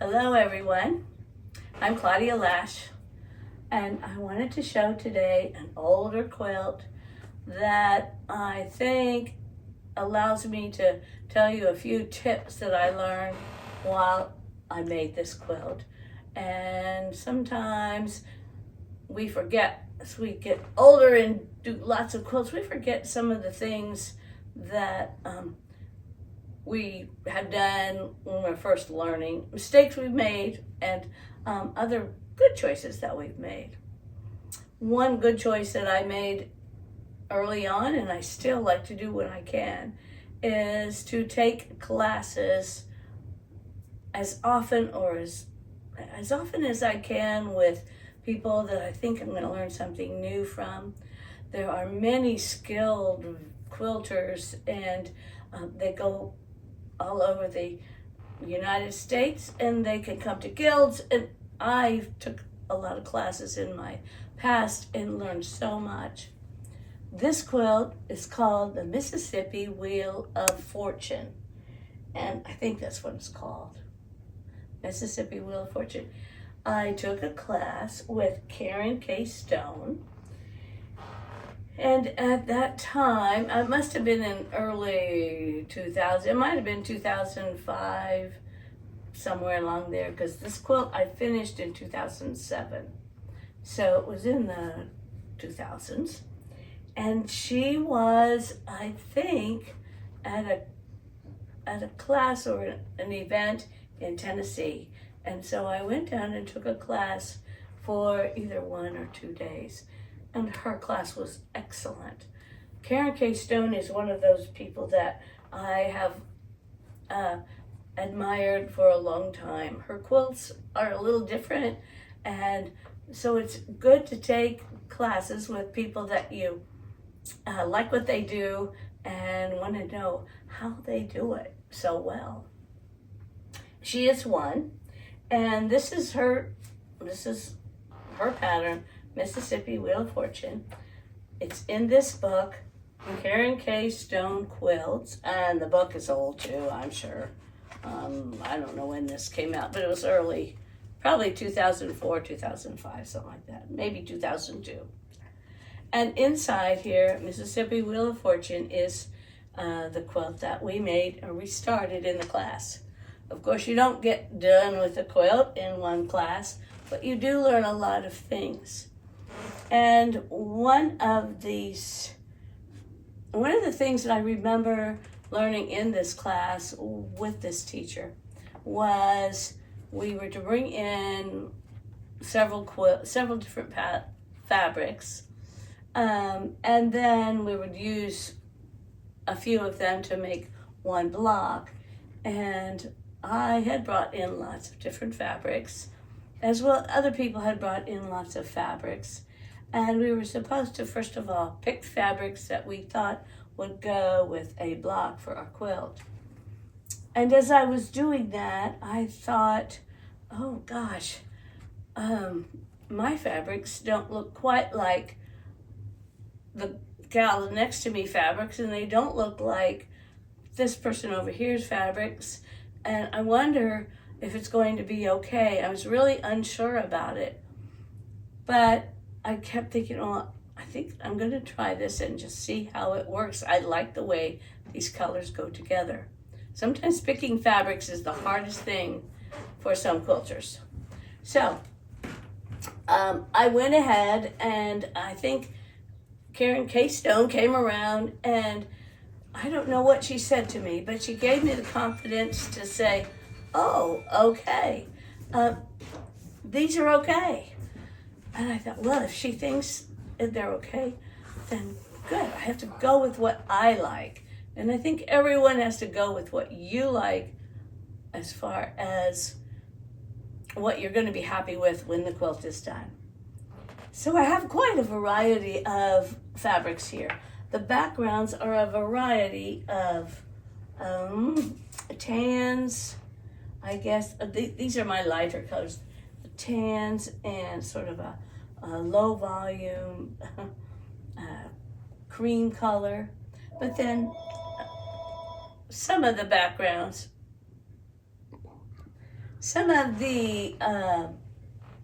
Hello everyone, I'm Claudia Lash, and I wanted to show today an older quilt that I think allows me to tell you a few tips that I learned while I made this quilt. And sometimes we forget, as we get older and do lots of quilts, we forget some of the things that we have done when we're first learning, mistakes we've made, and other good choices that we've made. One good choice that I made early on, and I still like to do when I can, is to take classes as often as I can with people that I think I'm going to learn something new from. There are many skilled quilters, and they go all over the United States, and they can come to guilds, and I took a lot of classes in my past and learned so much. This quilt is called the Mississippi Wheel of Fortune, and I think that's what it's called, Mississippi Wheel of Fortune. I took a class with Karen K. Stone, and at that time, it must have been in early 2000, it might have been 2005, somewhere along there, because this quilt I finished in 2007. So it was in the 2000s. And she was, I think, at a class or an event in Tennessee. And so I went down and took a class for either 1 or 2 days. And her class was excellent. Karen K. Stone is one of those people that I have admired for a long time. Her quilts are a little different, and so it's good to take classes with people that you like what they do and want to know how they do it so well. She is one, and this is her pattern, Mississippi Wheel of Fortune. It's in this book, Karen K. Stone Quilts, and the book is old too, I'm sure. I don't know when this came out, but it was early, probably 2004, 2005, something like that, maybe 2002. And inside here, Mississippi Wheel of Fortune is the quilt that we made, or we started in the class. Of course, you don't get done with a quilt in one class, but you do learn a lot of things. And one of the things that I remember learning in this class with this teacher was we were to bring in several different fabrics, and then we would use a few of them to make one block. And I had brought in lots of different fabrics, as well other people had brought in lots of fabrics, and we were supposed to first of all pick fabrics that we thought would go with a block for our quilt. And as I was doing that, I thought, oh gosh, my fabrics don't look quite like the gal next to me fabrics, and they don't look like this person over here's fabrics, and I wonder if it's going to be okay. I was really unsure about it, but I kept thinking, well, I think I'm going to try this and just see how it works. I like the way these colors go together. Sometimes picking fabrics is the hardest thing for some quilters. So I went ahead, and I think Karen K. Stone came around, and I don't know what she said to me, but she gave me the confidence to say, oh, okay, these are okay. And I thought, well, if she thinks they're okay, then good. I have to go with what I like. And I think everyone has to go with what you like as far as what you're going to be happy with when the quilt is done. So I have quite a variety of fabrics here. The backgrounds are a variety of tans, I guess. These are my lighter colors. Tans and sort of a low volume cream color. But then some of the backgrounds some of the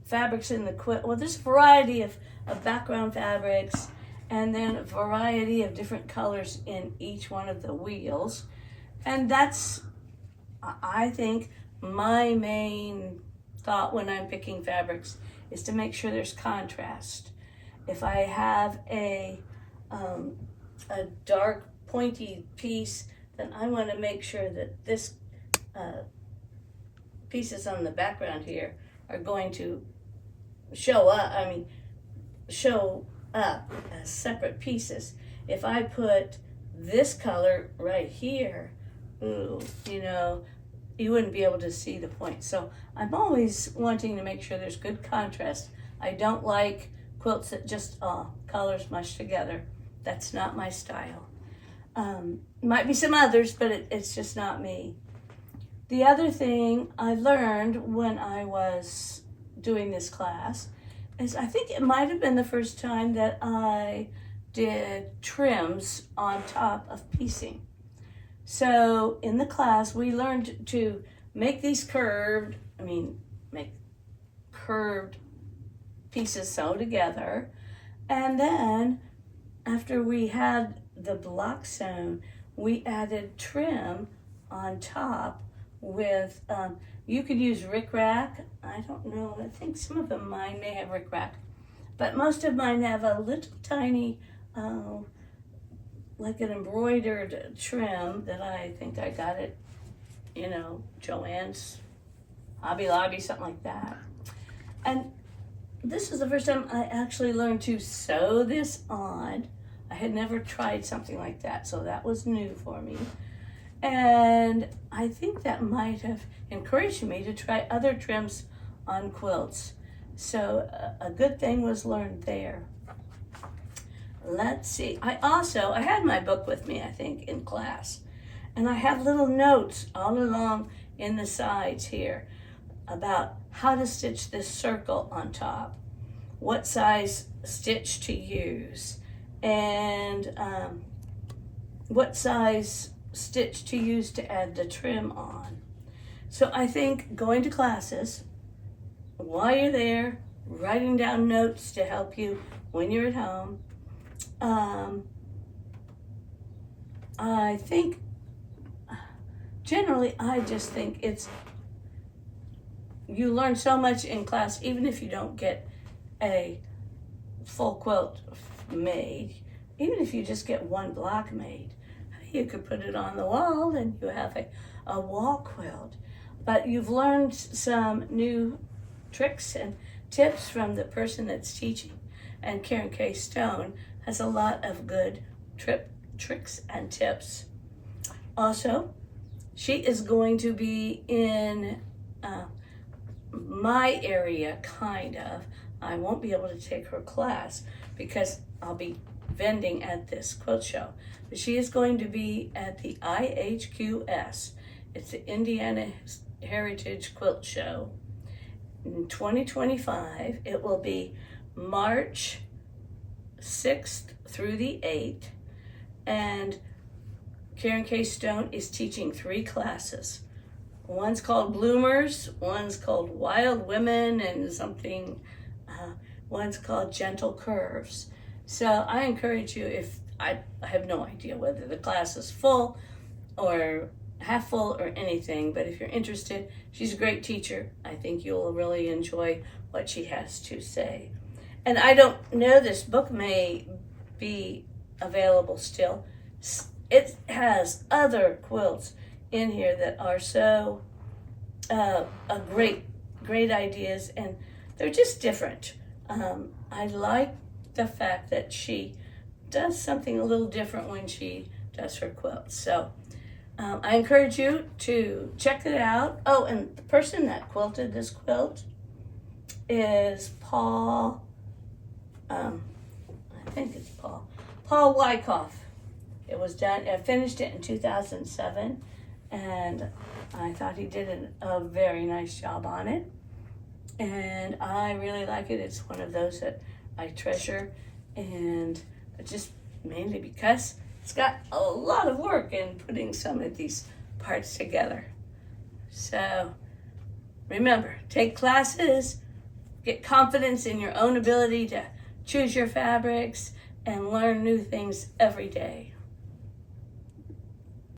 fabrics in the quilt, well, there's a variety of background fabrics, and then a variety of different colors in each one of the wheels. And that's, I think, my main thought when I'm picking fabrics is to make sure there's contrast. If I have a dark pointy piece, then I want to make sure that this pieces on the background here are going to show up as separate pieces. If I put this color right here, ooh, you wouldn't be able to see the point. So I'm always wanting to make sure there's good contrast. I don't like quilts that just colors mushed together. That's not my style. Might be some others, but it's just not me. The other thing I learned when I was doing this class is, I think it might have been the first time that I did trims on top of piecing. So in the class, we learned to make these curved pieces sew together. And then after we had the block sewn, we added trim on top with, you could use rickrack. I don't know, I think some of mine may have rickrack, but most of mine have a little tiny, like an embroidered trim that I think I got at, Joann's, Hobby Lobby, something like that. And this is the first time I actually learned to sew this on. I had never tried something like that, so that was new for me. And I think that might have encouraged me to try other trims on quilts. So a good thing was learned there. Let's see. I had my book with me, I think, in class. And I have little notes all along in the sides here about how to stitch this circle on top, what size stitch to use, and what size stitch to use to add the trim on. So I think going to classes, while you're there, writing down notes to help you when you're at home, I think, generally, I just think you learn so much in class, even if you don't get a full quilt made, even if you just get one block made, you could put it on the wall and you have a wall quilt. But you've learned some new tricks and tips from the person that's teaching. And Karen K. Stone has a lot of good tricks and tips. Also, she is going to be in my area, kind of. I won't be able to take her class because I'll be vending at this quilt show. But she is going to be at the IHQS. It's the Indiana Heritage Quilt Show in 2025. It will be March 6th through the 8th. And Karen K. Stone is teaching 3 classes. One's called Bloomers, one's called Wild Women, and one's called Gentle Curves. So I encourage you, if I have no idea whether the class is full or half full or anything, but if you're interested, she's a great teacher. I think you'll really enjoy what she has to say. And I don't know, this book may be available still. It has other quilts in here that are so great ideas, and they're just different. I like the fact that she does something a little different when she does her quilts. So I encourage you to check it out. Oh, and the person that quilted this quilt is Paul, I think it's Paul Wyckoff. It was done, I finished it in 2007, and I thought he did a very nice job on it. And I really like it. It's one of those that I treasure, and just mainly because it's got a lot of work in putting some of these parts together. So Remember, take classes, get confidence in your own ability to choose your fabrics, and learn new things every day.